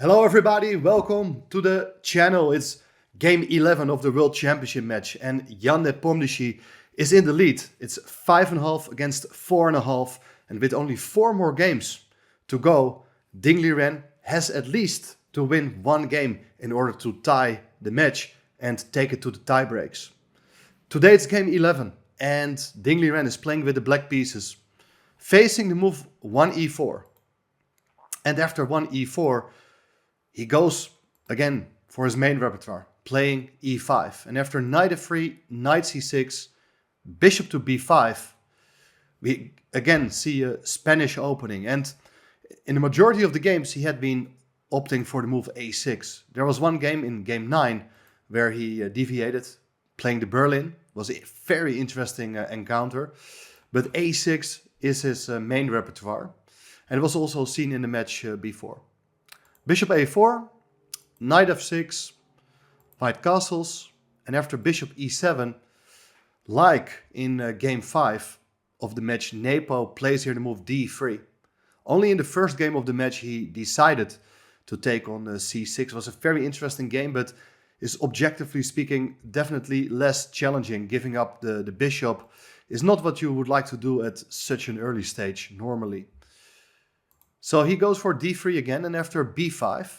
Hello everybody, welcome to the channel. It's game 11 of the World Championship match and Jan Nepomniachtchi is in the lead. It's 5.5 against 4.5 and with only 4 more games to go, Liren has at least to win one game in order to tie the match and take it to the tie breaks. Today it's game 11 and Liren is playing with the black pieces, facing the move 1e4. And after 1e4, he goes again for his main repertoire, playing e5. And after knight f3, knight c6, bishop to b5, we again see a Spanish opening. And in the majority of the games, he had been opting for the move a6. There was one game in game 9 where he deviated, playing the Berlin. It was a very interesting encounter. But a6 is his main repertoire. And it was also seen in the match before. Bishop a4, knight f6, white castles, and after bishop e7, like in game 5 of the match, Nepo plays here the move d3. Only in the first game of the match he decided to take on c6. It was a very interesting game, but is objectively speaking definitely less challenging. Giving up the bishop is not what you would like to do at such an early stage normally. So he goes for d3 again, and after b5,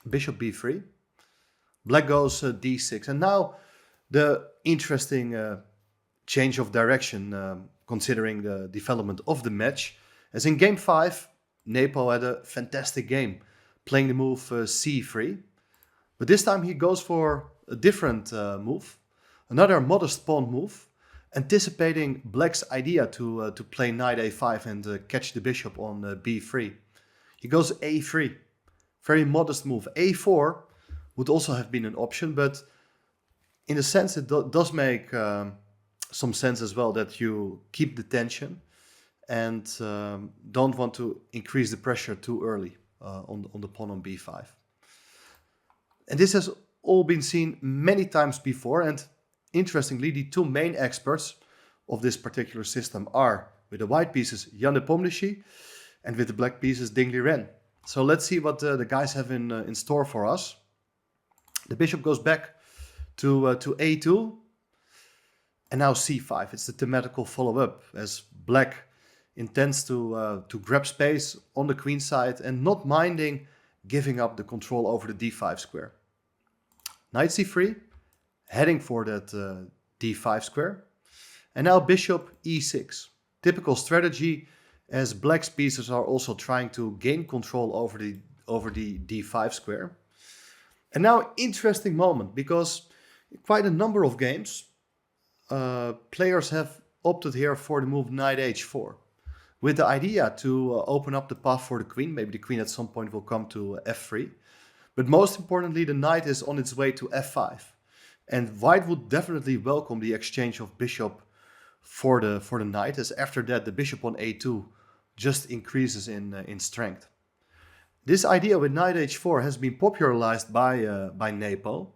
bishop b3, black goes d6. And now the interesting change of direction, considering the development of the match. As in game 5, Nepo had a fantastic game, playing the move c3. But this time he goes for a different move, another modest pawn move, anticipating black's idea to play knight a5 and catch the bishop on b3. He goes a3, very modest move. a4 would also have been an option, but in a sense it does make some sense as well that you keep the tension and don't want to increase the pressure too early on the pawn on b5. And this has all been seen many times before, and interestingly, the two main experts of this particular system are, with the white pieces, Jan Nepomniachtchi, and with the black pieces, Liren. So let's see what the guys have in store for us. The bishop goes back to a2, and now c5. It's the thematical follow-up, as black intends to grab space on the queen side and not minding giving up the control over the d5 square. Knight c3, heading for that d5 square. And now bishop e6. Typical strategy, as black's pieces are also trying to gain control over the d5 square. And now interesting moment, because quite a number of games, players have opted here for the move knight h4, with the idea to open up the path for the queen. Maybe the queen at some point will come to f3. But most importantly, the knight is on its way to f5. And white would definitely welcome the exchange of bishop for the knight, as after that the bishop on a2 just increases in strength. This idea with knight h4 has been popularized by Nepo,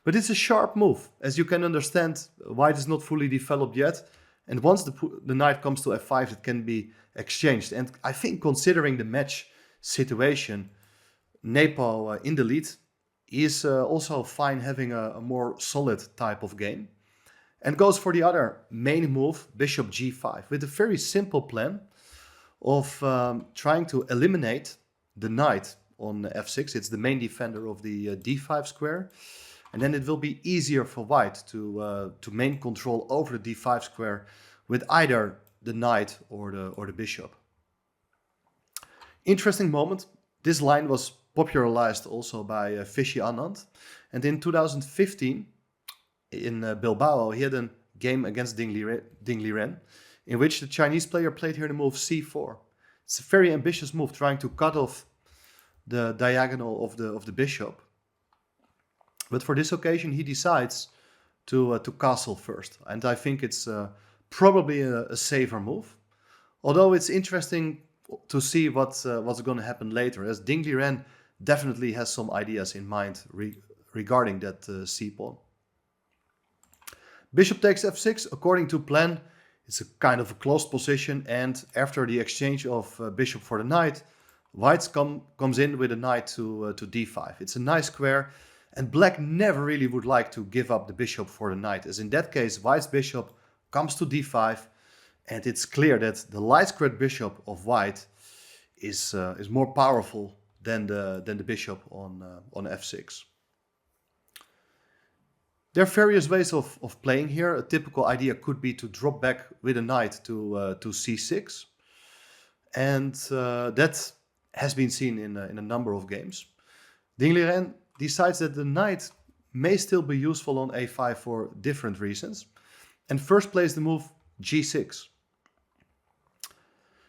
but it's a sharp move. As you can understand, white is not fully developed yet, and once the knight comes to f5, it can be exchanged. And I think, considering the match situation, Nepo in the lead is also fine having a more solid type of game, and goes for the other main move, bishop g5, with a very simple plan of trying to eliminate the knight on f6. It's the main defender of the d5 square, and then it will be easier for white to main control over the d5 square with either the knight or the bishop. Interesting moment. This line was popularized also by Fishy Anand, and in 2015 in Bilbao he had a game against Liren in which the Chinese player played here the move c4. It's a very ambitious move, trying to cut off the diagonal of the bishop, but for this occasion he decides to castle first, and I think it's probably a safer move, although it's interesting to see what's going to happen later, as Liren definitely has some ideas in mind regarding that c-pawn. Bishop takes f6, according to plan. It's a kind of a closed position, and after the exchange of bishop for the knight, White comes in with a knight to d5. It's a nice square, and black never really would like to give up the bishop for the knight, as in that case white's bishop comes to d5, and it's clear that the light squared bishop of white is more powerful than the bishop on f6. There are various ways of playing here. A typical idea could be to drop back with a knight to c6, and that has been seen in a number of games. Liren decides that the knight may still be useful on a5 for different reasons, and first plays the move g6,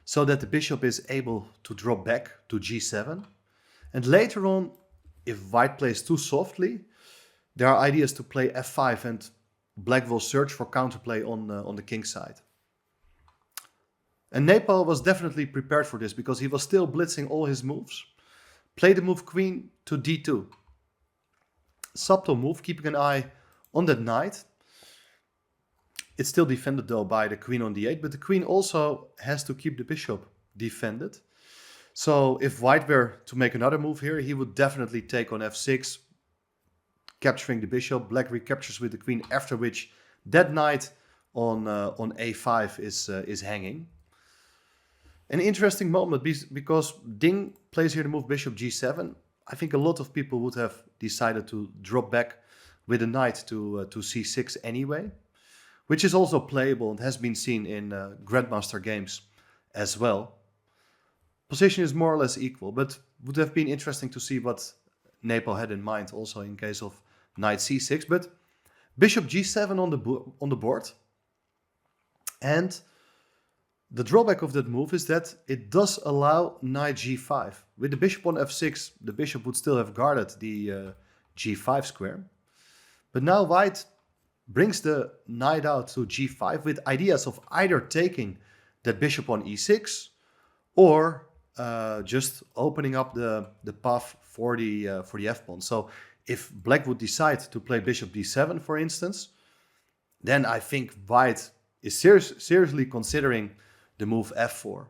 so that the bishop is able to drop back to g7. And later on, if white plays too softly, there are ideas to play f5, and black will search for counterplay on the king side. And Nepal was definitely prepared for this, because he was still blitzing all his moves. Play the move queen to d2. Subtle move, keeping an eye on that knight. It's still defended though by the queen on d8, but the queen also has to keep the bishop defended. So if white were to make another move here, he would definitely take on f6, capturing the bishop. Black recaptures with the queen, after which that knight on a5 is hanging. An interesting moment, because Ding plays here the move bishop g7. I think a lot of people would have decided to drop back with a knight to c6 anyway, which is also playable and has been seen in Grandmaster games as well. Position is more or less equal, but would have been interesting to see what Nepal had in mind also in case of knight c6. But bishop g7 on the board, and the drawback of that move is that it does allow knight g5. With the bishop on f6, the bishop would still have guarded the g5 square. But now white brings the knight out to g5 with ideas of either taking that bishop on e6 or just opening up the path for the f-pawn. So if black would decide to play bishop d7, for instance, then I think white is seriously considering the move f4.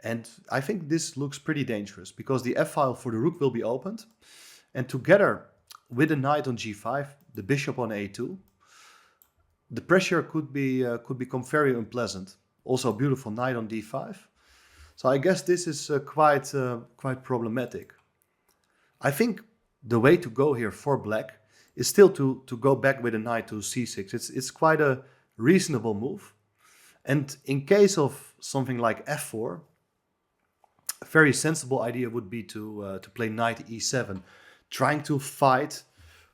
And I think this looks pretty dangerous, because the f-file for the rook will be opened, and together with the knight on g5, the bishop on a2, the pressure could become very unpleasant. Also a beautiful knight on d5. So I guess this is quite problematic. I think the way to go here for black is still to go back with a knight to c6. It's quite a reasonable move. And in case of something like f4, a very sensible idea would be to play knight e7, trying to fight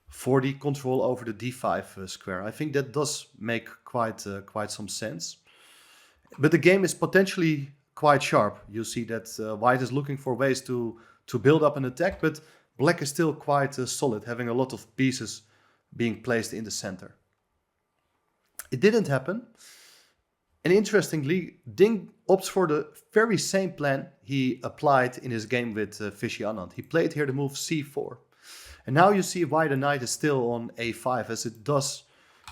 for the control over the d5 square. I think that does make quite some sense. But the game is potentially quite sharp. You see that white is looking for ways to build up an attack, but black is still quite solid, having a lot of pieces being placed in the center. It didn't happen. And interestingly, Ding opts for the very same plan he applied in his game with Vishy Anand. He played here the move c4. And now you see why the knight is still on a5, as it does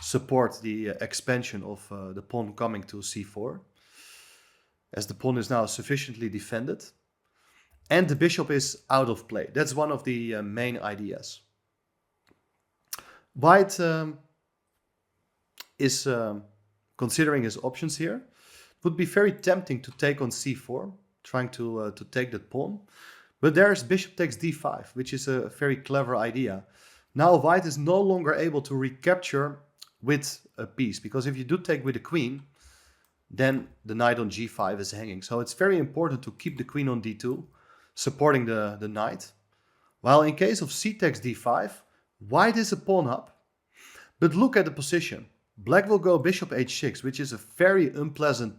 support the expansion of the pawn coming to c4, as the pawn is now sufficiently defended. And the bishop is out of play. That's one of the main ideas. White is considering his options here. It would be very tempting to take on c4, trying to take that pawn. But there's bishop takes d5, which is a very clever idea. Now white is no longer able to recapture with a piece, because if you do take with the queen, then the knight on g5 is hanging. So it's very important to keep the queen on d2, supporting the knight. While in case of c takes d5, white is a pawn up. But look at the position. Black will go bishop h6, which is a very unpleasant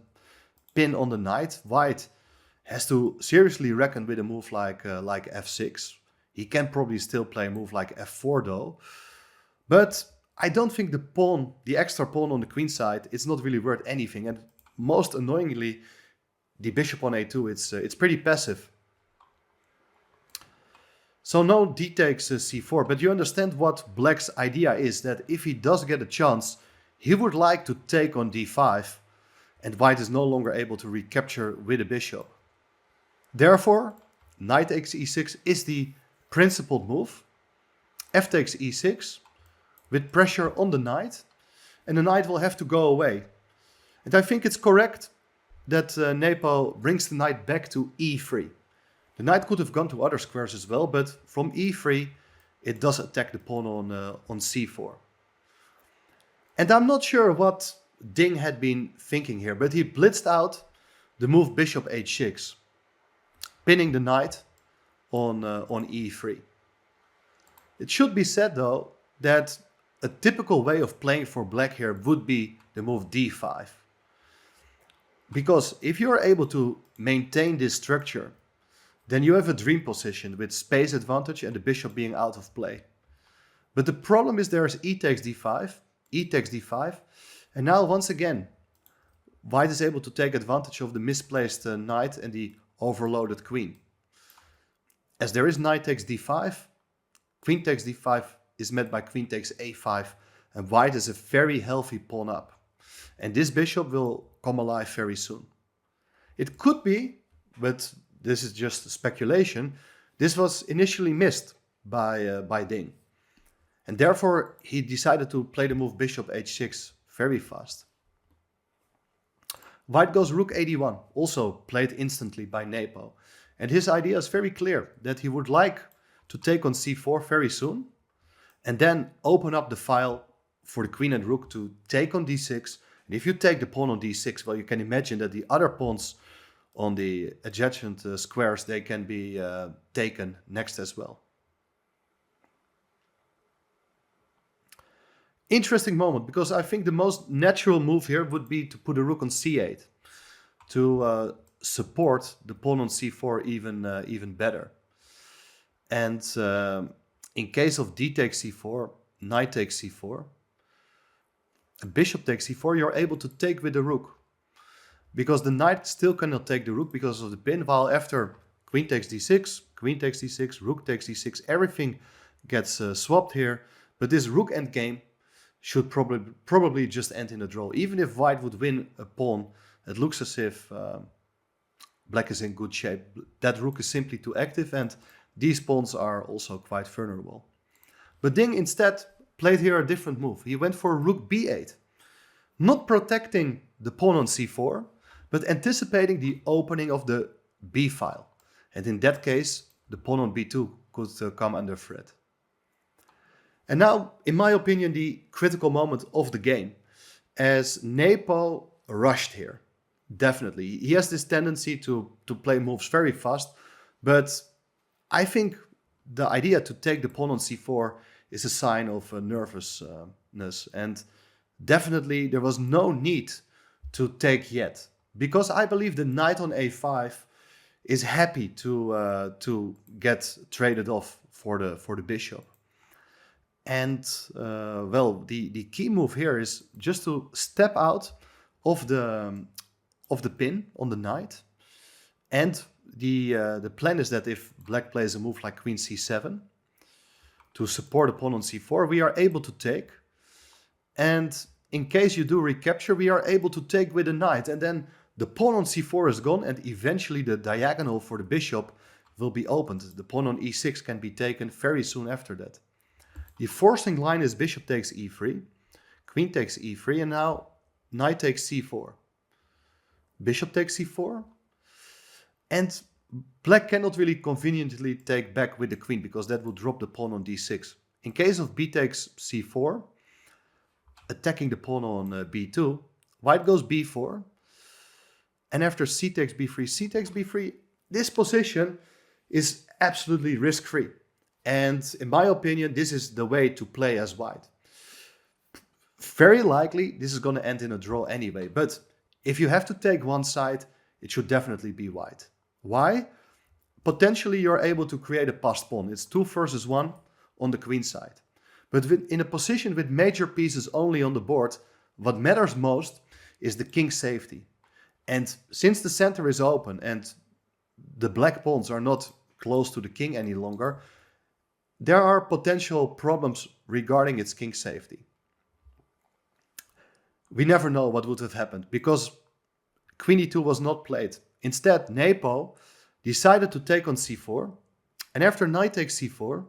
pin on the knight. White has to seriously reckon with a move like f6. He can probably still play a move like f4 though. But I don't think the extra pawn on the queen side, it's not really worth anything. And most annoyingly, the bishop on a2, it's pretty passive. So no d takes c4, but you understand what black's idea is, that if he does get a chance, he would like to take on d5, and white is no longer able to recapture with a bishop. Therefore, knight takes e6 is the principled move. F takes e6 with pressure on the knight, and the knight will have to go away. And I think it's correct that Nepo brings the knight back to e3. The knight could have gone to other squares as well, but from e3 it does attack the pawn on c4. And I'm not sure what Ding had been thinking here, but he blitzed out the move bishop h6, pinning the knight on e3. It should be said though that a typical way of playing for black here would be the move d5. Because if you are able to maintain this structure, then you have a dream position with space advantage and the bishop being out of play. But the problem is there's e takes d5, and now once again, white is able to take advantage of the misplaced knight and the overloaded queen. As there is knight takes d5, queen takes d5 is met by queen takes a5, and white is a very healthy pawn up. And this bishop will come alive very soon. It could be, but this is just speculation, this was initially missed by Ding. And therefore he decided to play the move bishop h6 very fast. White goes rook 81, also played instantly by Nepo. And his idea is very clear, that he would like to take on c4 very soon, and then open up the file for the queen and rook to take on d6. And if you take the pawn on d6, well, you can imagine that the other pawns on the adjacent squares, they can be taken next as well. Interesting moment, because I think the most natural move here would be to put a rook on c8 to support the pawn on c4 even better. And in case of d takes c4, knight takes c4, bishop takes c4, you're able to take with the rook. Because the knight still cannot take the rook because of the pin, while after queen takes d6, rook takes d6, everything gets swapped here. But this rook endgame should probably just end in a draw. Even if white would win a pawn, it looks as if black is in good shape. That rook is simply too active, and these pawns are also quite vulnerable. But Ding instead played here a different move. He went for rook b8, not protecting the pawn on c4, but anticipating the opening of the b file. And in that case, the pawn on b2 could come under threat. And now, in my opinion, the critical moment of the game, as Nepo rushed here. Definitely. He has this tendency to play moves very fast, but I think the idea to take the pawn on c4 is a sign of nervousness. And definitely there was no need to take yet, because I believe the knight on a5 is happy to get traded off for the bishop. And well, the key move here is just to step out of the pin on the knight. And the plan is that if black plays a move like queen c7 to support the pawn on c4, we are able to take. And in case you do recapture, we are able to take with the knight. And then the pawn on c4 is gone, and eventually the diagonal for the bishop will be opened. The pawn on e6 can be taken very soon after that. The forcing line is bishop takes e3, queen takes e3, and now knight takes c4. Bishop takes c4. And black cannot really conveniently take back with the queen, because that would drop the pawn on d6. In case of b takes c4, attacking the pawn on b2, white goes b4. And after c takes b3, this position is absolutely risk-free. And in my opinion, this is the way to play as white. Very likely, this is going to end in a draw anyway. But if you have to take one side, it should definitely be white. Why? Potentially, you're able to create a passed pawn. It's 2 versus 1 on the queen side. But in a position with major pieces only on the board, what matters most is the king's safety. And since the center is open and the black pawns are not close to the king any longer, there are potential problems regarding its king safety. We never know what would have happened, because queen e2 was not played. Instead, Nepo decided to take on c4. And after knight takes c4,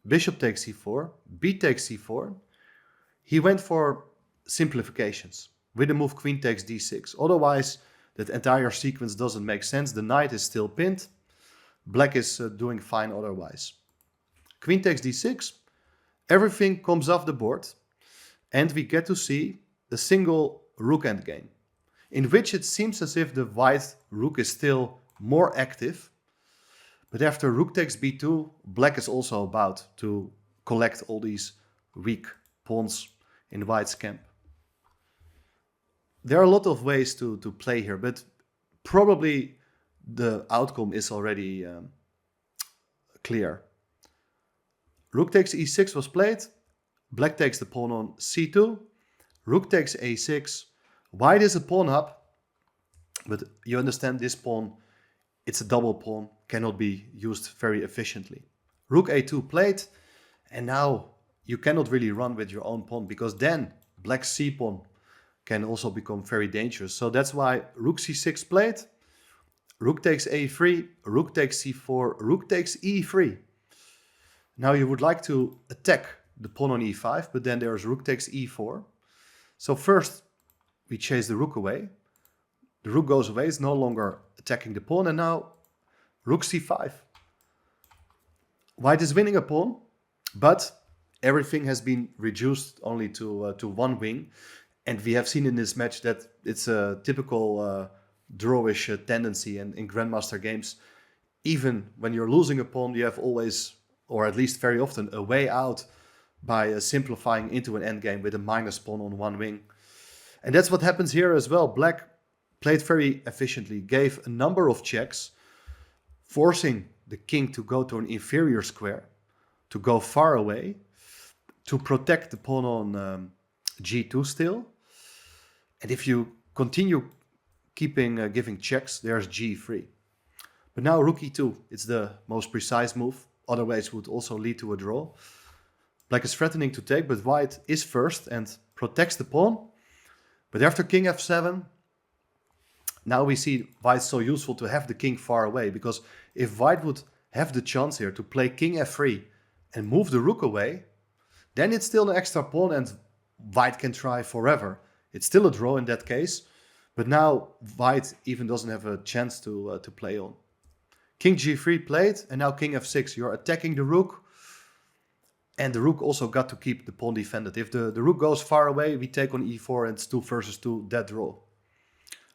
bishop takes c4, b takes c4, he went for simplifications with the move queen takes d6. Otherwise, that entire sequence doesn't make sense. The knight is still pinned. Black is doing fine otherwise. Queen takes d6. Everything comes off the board. And we get to see a single rook endgame, in which it seems as if the white rook is still more active. But after rook takes b2, black is also about to collect all these weak pawns in white's camp. There are a lot of ways to play here, but probably the outcome is already clear. Rook takes e6 was played. Black takes the pawn on c2. Rook takes a6. White is a pawn up, but you understand this pawn, it's a double pawn, cannot be used very efficiently. Rook a2 played, and now you cannot really run with your own pawn, because then black's c pawn can also become very dangerous. So that's why rook c6 played. Rook takes a3, rook takes c4, rook takes e3. Now you would like to attack the pawn on e5, but then there's rook takes e4. So first we chase the rook away. The rook goes away, it's no longer attacking the pawn, and now rook c5. White is winning a pawn, but everything has been reduced only to one wing. And we have seen in this match that it's a typical drawish tendency. And in Grandmaster games, even when you're losing a pawn, you have always, or at least very often, a way out by simplifying into an endgame with a minus pawn on one wing. And that's what happens here as well. Black played very efficiently, gave a number of checks, forcing the king to go to an inferior square, to go far away, to protect the pawn on g2 still. And if you continue giving checks, there's g3. But now rook e2, it's the most precise move. Otherwise would also lead to a draw. Black is threatening to take, but white is first and protects the pawn. But after king f7, now we see why it's so useful to have the king far away. Because if white would have the chance here to play king f3 and move the rook away, then it's still an extra pawn and white can try forever. It's still a draw in that case. But now white even doesn't have a chance to play on. King g3 played, and now king f6. You're attacking the rook. And the rook also got to keep the pawn defended. If the rook goes far away, we take on e4 and it's 2 versus 2, dead draw.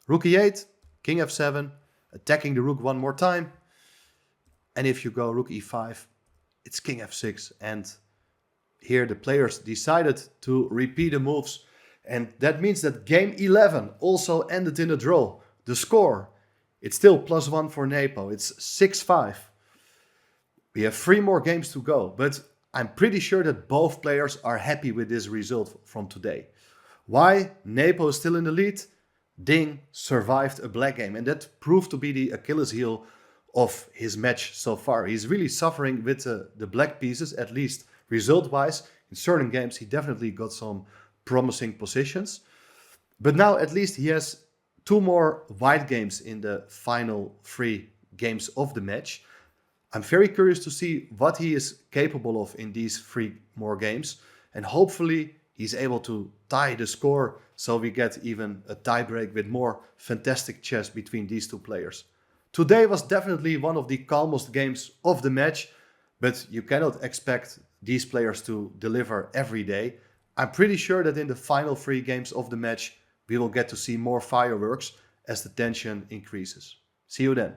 Rook e8, king f7, attacking the rook one more time. And if you go rook e5, it's king f6. And here the players decided to repeat the moves. And that means that game 11 also ended in a draw. The score, it's still +1 for Nepo. It's 6-5. We have 3 more games to go, but I'm pretty sure that both players are happy with this result from today. Why? Nepo is still in the lead. Ding survived a black game, and that proved to be the Achilles heel of his match so far. He's really suffering with the black pieces, at least result-wise. In certain games, he definitely got some promising positions. But now at least he has 2 more white games in the final 3 games of the match. I'm very curious to see what he is capable of in these 3 more games. And hopefully he's able to tie the score so we get even a tiebreak with more fantastic chess between these 2 players. Today was definitely one of the calmest games of the match, but you cannot expect these players to deliver every day. I'm pretty sure that in the final 3 games of the match, we will get to see more fireworks as the tension increases. See you then.